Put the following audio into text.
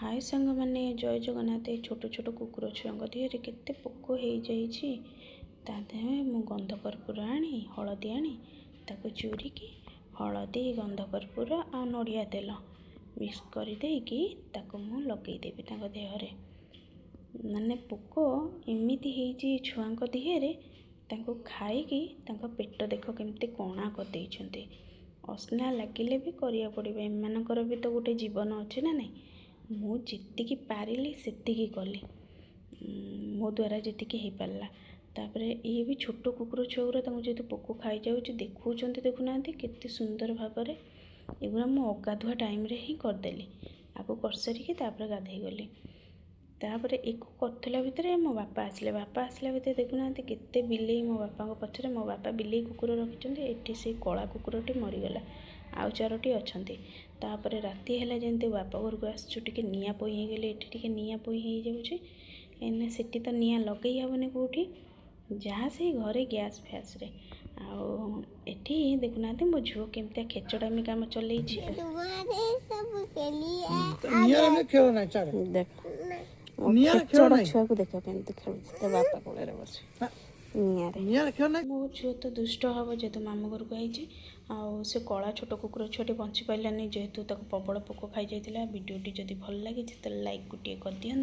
हाय सांग मैंने जय जगन्नाथ छोट छोट कुकुर छुआ देहरे केते पोक हो जाइए मु गंध कर्पूर आनी हलदी आनी ताको चूरिकी हलदी गंध कर्पूर आ नड़िया तेल मिक्स करदेकी मु लगेदेवी देहरे माने पोक एमती हो छुआ देहरे खाई पेट देख केमती कणा करदे असना लगिले भी करिया पड़ो एमनकर भी तो गोटे जीवन अच्छे ना नहीं मु जी पारिली सेतिकी कली मो द्वारा जी हो पारा तापर ये भी छोट कुकुर छुआ जेहतु पोक खाई जाऊँ देखुं देखुना केते सुंदर भाव में एगुरा मु अगाधुआ टाइम रे ही करदेली आपको कर सारिकी गाधे गली तापर एक करथला भितर मो बापा आसला भितर देखुना केते बिलेई मो बापा पछरे मो बापा बिलेई कुकुर रखिछन्ते एठी से कला कुकुरटी मरीगला आउ चारोटी अच्छी तापर राति है जमी बापा घर को आसुटे निआ पोई हो गले ये निआ पोई हो जाए से तो निआ लगे हेनी कौटी जहाँ से घरे गैस फैस रे आठी देखुना मो झुओ केमती खेचड़ामी कम चल छुआ को देख केमती खेल बापा कोल बस मो झुओ तो दुष्ट हम जेहेतु मामू घर को आई से कला छोट कुकुर छुआटी बंची पारानी जेहेतु प्रबल पोक खाई जाता भिडियोटी जदि भल लगी तो लाइक गोटे कर दियंतु।